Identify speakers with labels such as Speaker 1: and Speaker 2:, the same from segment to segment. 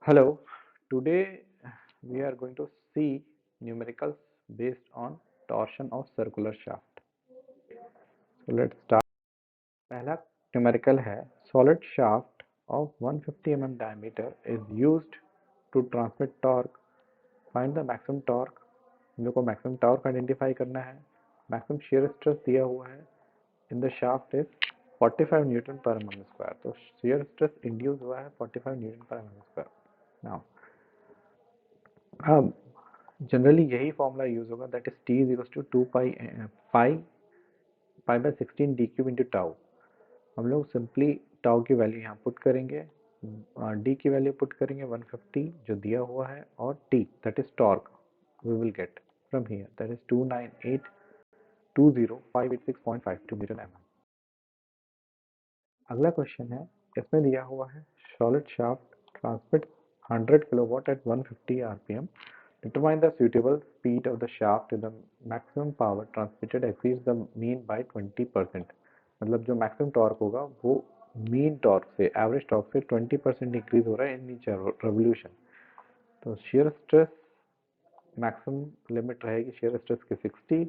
Speaker 1: Hello, today we are going to see numericals based on torsion of circular shaft. So let's start. पहला numerical है solid shaft of 150 mm diameter is used to transmit torque. Find the maximum torque. हम लोग को maximum torque identify करना है. Maximum shear stress दिया हुआ है. In the shaft is 45 Newton per mm square. तो shear stress induce हुआ है 45 Newton per mm square. Now अब जनरली यही फॉर्मूला यूज होगा that is T is equal to 2 pi pi pi by 16 D cube into tau. हम लोग simply tau की value यहाँ पुट करेंगे, डी की वैल्यू पुट करेंगे 150 जो दिया हुआ है, और T that is torque we will get from here that is 298,20586.52 newton M. अगला क्वेश्चन है, इसमें दिया हुआ है solid shaft transmit 100 kilowatt at 150 RPM. Determine the suitable speed of the shaft if the maximum power transmitted exceeds the mean by 20%. मतलब जो maximum torque होगा वो मीन टॉर्क से, एवरेज टॉर्क से 20% इंक्रीज हो रहा है इन ईच रेवोल्यूशन. तो शेयर स्ट्रेस मैक्सिमम लिमिट रहेगी शेयर स्ट्रेस की 60.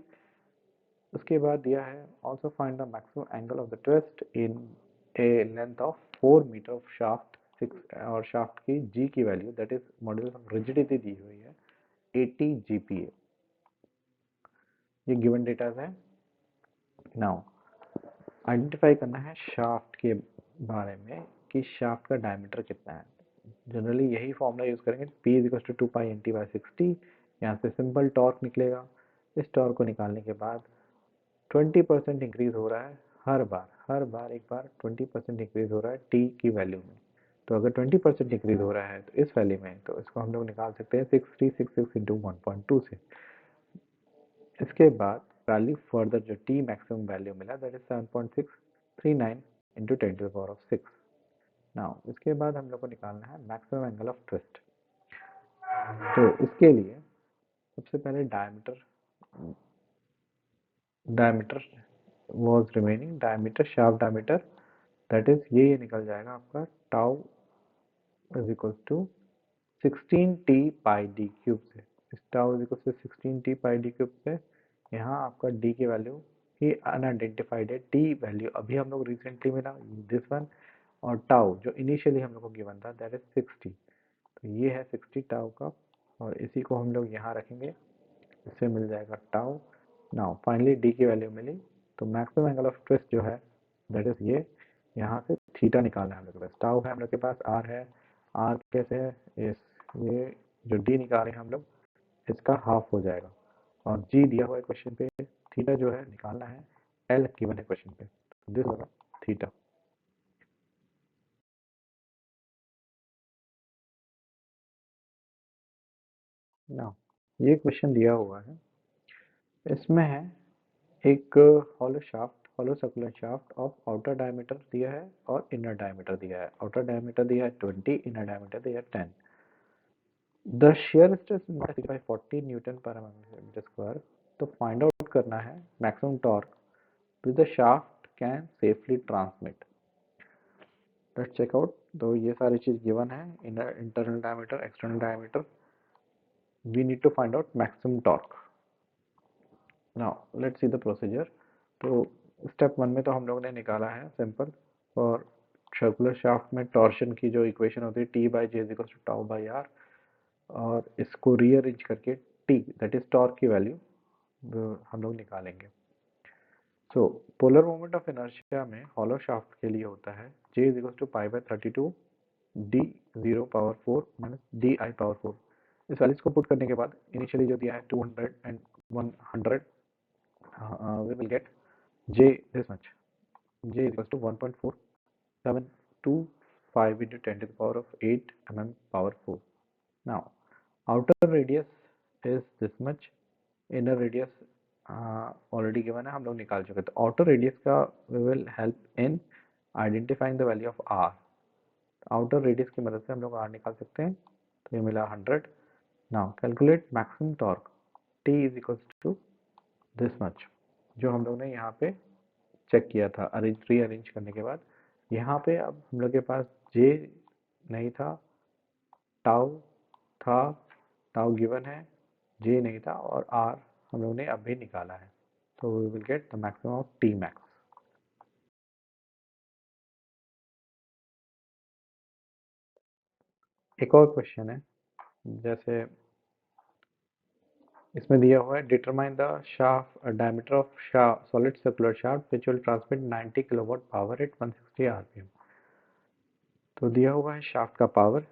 Speaker 1: उसके बाद दिया है also find the maximum angle of the twist in a length of 4 metre of shaft 6, और शाफ्ट की जी की value that is modulus of rigidity दी हुई है 80 GPa. ये गिवन डेटा है. नाउ आइडेंटिफाई करना है शाफ्ट के बारे में कि शाफ्ट का डायमीटर कितना है. जनरली यही फॉर्मूला यूज करेंगे, P is equal to 2 pi NT by 60. यहाँ से सिंपल टॉर्क निकलेगा. इस टॉर्क को निकालने के बाद 20% इंक्रीज हो रहा है हर बार एक बार 20% इंक्रीज हो रहा है T की वैल्यू में. तो अगर 20% इंक्रीज हो रहा है तो इस वैल्यू में, तो इसको हम लोग निकाल सकते हैं 6366 इंटू 1.2 से. इसके बाद वैल्यू फर्दर जो टी मैक्सिमम वैल्यू मिला that is 7.639 into 10 to the power of 6. Now इसके बाद हम लोग को निकालना है मैक्सिमम एंगल ऑफ ट्विस्ट. तो इसके लिए सबसे पहले diameter was remaining, diameter shaft diameter that is ये निकल जाएगा आपका tau is equal to 16t pi D cube से. इस tau is equal to 16t pi D cube से यहाँ आपका डी की वैल्यू ही अनआइडेंटिफाइड है. टी वैल्यू अभी हम लोग रिसेंटली मिला दिस वन, और टाउ जो इनिशियली हम लोग को गिवन था दैट इज 60. तो ये है 60 टाउ का, और इसी को हम लोग यहाँ रखेंगे, इससे मिल जाएगा टाउ. नाउ फाइनली डी की वैल्यू मिली. तो मैक्सिमम एंगल ऑफ ट्विस्ट जो है दैट इज ये, यहाँ से थीटा निकालना है हम लोग के पास. टाउ है हम लोग के पास, आर है, आर कैसे है इस, ये जो डी निकाल रहे हैं हम लोग इसका हाफ हो जाएगा, और जी दिया हुआ है क्वेश्चन पे. थीटा जो है निकालना है, एल गिवन है क्वेश्चन पे, दिस होगा थीटा. नाउ ये क्वेश्चन दिया हुआ है, इसमें है एक hollow circular shaft of outer diameter दिया है और इनर डायमीटर दिया है. आउटर डायमीटर दिया है 20, इनर डायमीटर दिया है 10. The shear stress by 40 newton per meter square. तो फाइंड आउट करना है maximum torque with the shaft can safely transmit. Let's check out. तो ये सारी चीज गिवन है, inner internal diameter, external diameter. We need to find out maximum torque. Now let's see the procedure. तो step 1 में तो हम लोगों ने निकाला है सिंपल, और सर्कुलर शाफ्ट में टॉर्शन की जो इक्वेशन होती है T by J is equal to tau by R, और इसको रीअरेंज करके टी दैट इज टॉर्क की वैल्यू हम लोग निकालेंगे. So polar moment of inertia में हॉलो शाफ्ट के लिए होता है J is equal to pi by 32 D 0 power 4 minus D I power 4. इस वैल्यूज को पुट करने के बाद इनिशियली जो दिया है 200 and 100, we will get j this much. J is equals to 1.4725 into 10 to the power of 8 mm power 4. Now outer radius is this much, inner radius already given है, हम लोग निकाल चुके. तो outer radius का we will help in identifying the value of r. Outer radius की मदद से हम लोग r निकाल सकते हैं. तो ये मिला 100. Now calculate maximum torque. T is equal to this much, जो हम लोग ने यहाँ पे चेक किया था रीअरेंज करने के बाद. यहाँ पे अब हम लोग के पास J नहीं था, टाउ था, टाउ गिवन है, जे नहीं था, और आर हम लोगों ने अभी निकाला है, तो we will get the maximum of T max. एक और क्वेश्चन है, जैसे इसमें दिया हुआ है determine the shaft diameter of solid circular shaft which will transmit 90 kilowatt power at 160 RPM. तो दिया हुआ है शाफ्ट का power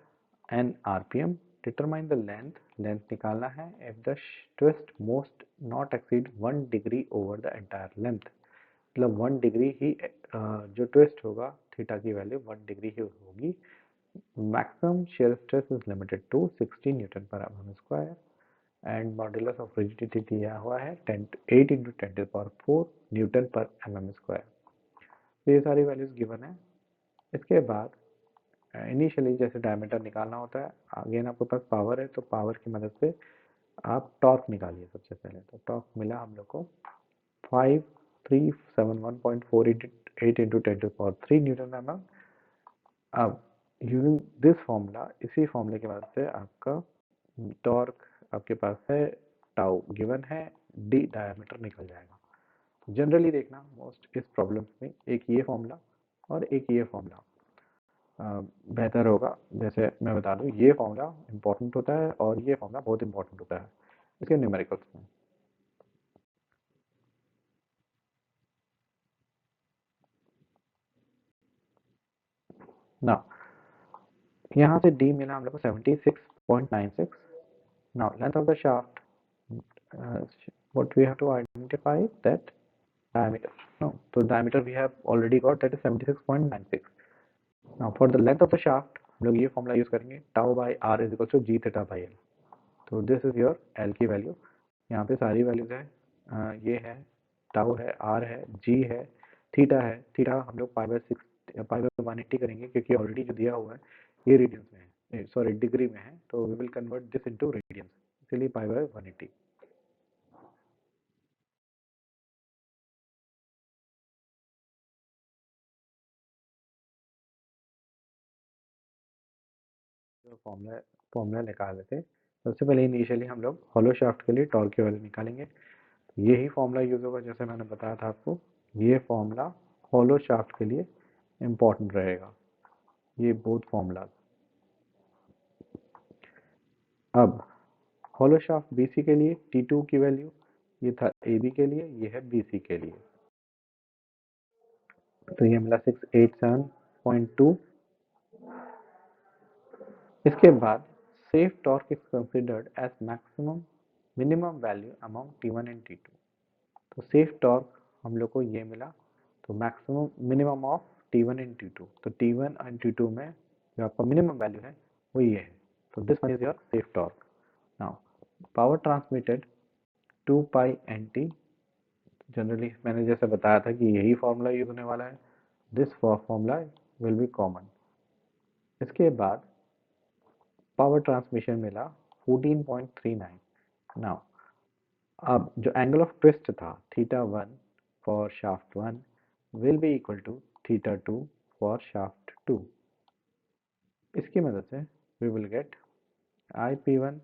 Speaker 1: and RPM, determine the length, length निकालना है, if the twist must not exceed 1 degree over the entire length, मतलब 1 degree ही जो twist होगा थीटा की वैल्यू 1 डिग्री ही होगी। Maximum shear stress is limited to 60 newton per M square and modulus of rigidity दिया हुआ है 8 into 10⁴ newton per M square. तो ये सारी वैल्यूज गिवन है। इसके बाद इनिशियली जैसे डायमीटर निकालना होता है, अगेन आपके पास पावर है, तो पावर की मदद से आप टॉर्क निकालिए। सबसे पहले तो टॉर्क मिला हम लोग को 5371.4 8 इंटू 10⁻³ न्यूटन एम। अब यूजिंग दिस फॉर्मूला, इसी फॉर्मूले की मदद से आपका टॉर्क आपके पास है, टाउ गिवन है, डी डायमीटर निकल जाएगा। जनरली देखना मोस्ट इस प्रॉब्लम्स में एक ये फॉर्मूला और एक ये फॉर्मूला बेहतर होगा। जैसे मैं बता दूं, ये फॉर्मूला इंपॉर्टेंट होता है और ये फॉर्मूला बहुत इंपॉर्टेंट होता है इसके न्यूमेरिकल्स में। ना यहाँ से डी मिला हम लोग को 76.96। Now length of the shaft, what we have to identify that diameter. No, so diameter we have already got, that is 76.96. Now for the length of the shaft हम लोग ये फॉर्मूला यूज करेंगे, tau by R is equal to G theta by L. तो this is your L की value, यहाँ पे सारी values है, ये है, टाउ है, आर है, जी है, थीटा है। थीटा हम लोग पाई बाय 180 करेंगे क्योंकि ऑलरेडी जो दिया हुआ है ये रेडियंस में है, सॉरी डिग्री में है, तो we will convert this into radians, इसलिए पाई बाय 180। फॉर्मूला फॉर्मूला निकाल लेते हैं। सबसे पहले इनिशियली हम लोग हॉलो शाफ्ट के लिए टॉर्क की वैल्यू निकालेंगे। यही फॉर्मूला यूज होगा, जैसे मैंने बताया था आपको, ये फॉर्मूला हॉलो शाफ्ट के लिए इम्पॉर्टेंट रहेगा, ये बोथ फॉर्मूला। अब हॉलो शाफ्ट बीसी के लिए T2 की वैल्यू, ये था AB के लिए, ये है BC के लिए, तो ये मिला 687.2। इसके बाद safe torque is considered as maximum minimum value among T1 and T2। तो सेफ टॉर्क हम लोग को ये मिला, तो maximum minimum of T1 and T2, तो T1 एंड T2 में जो आपका मिनिमम वैल्यू है वो ये है, तो this one is your safe torque. Now power transmitted 2 pi NT, generally मैंने जैसे बताया था कि यही फॉर्मूला यूज होने वाला है, this formula will be common. इसके बाद पावर ट्रांसमिशन मिला 14.39। नाउ अब जो एंगल ऑफ ट्विस्ट था θ1 for shaft 1 will be equal to θ2 for shaft 2। इसकी मदद से we will get IP1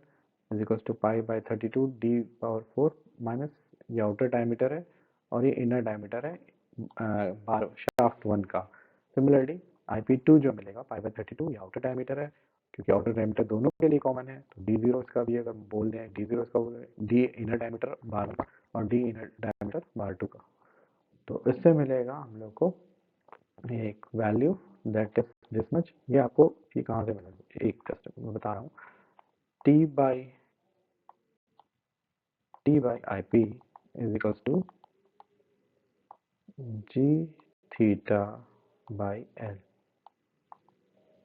Speaker 1: is equal to pi by 32 d⁴ minus, ये आउटर डायमीटर है और ये इनर डायमीटर है शाफ्ट 1 का। सिमिलरली IP2 जो मिलेगा पाई बाय 32, ये आउटर डायमीटर है, क्योंकि आउटर डायमीटर दोनों के लिए कॉमन है, तो d0 इसका भी अगर बोल दें, d0 इसका बोल दें, d इनर डायमीटर बार का और d इनर डायमीटर बार 2 का, तो इससे मिलेगा हम लोग को एक value that is this much. ये आपको ये कहाँ से मिलेगा, एक जस्ट मैं बता रहा हूँ, T by IP is equals to G theta by L,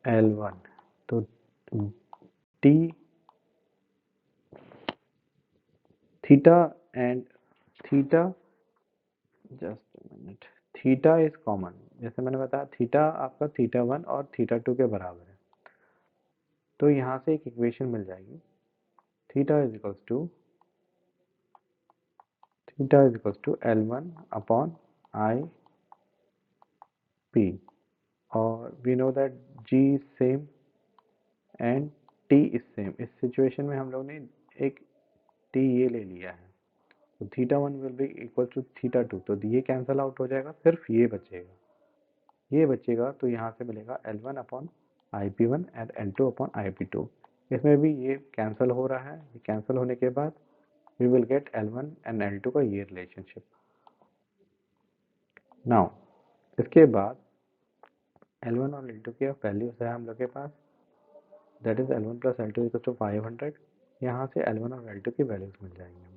Speaker 1: L1। तो T theta and theta, just minute, theta is common, जैसे मैंने बताया थीटा आपका θ1 और θ2 के बराबर है, तो यहाँ से एक इक्वेशन मिल जाएगी, theta is equals to L1 upon I P, और we know that G is same and T is same, इस सिचुएशन में हम लोग ने एक टी ये ले लिया है, तो θ1 विल बी इक्वल टू θ2, तो ये कैंसिल आउट हो जाएगा, सिर्फ ये बचेगा, ये बचेगा, तो यहाँ से मिलेगा L1 upon IP1 and L2 upon IP2। इसमें भी ये कैंसिल हो रहा है, ये कैंसिल होने के बाद we will gate L1 and L2 का ये रिलेशनशिप। नाउ इसके बाद L1 और L2 की वैल्यूज है हम लोग के पास, that is L1 plus L2 equal to 500। यहाँ से L1 और L2 की वैल्यूज मिल जाएंगी।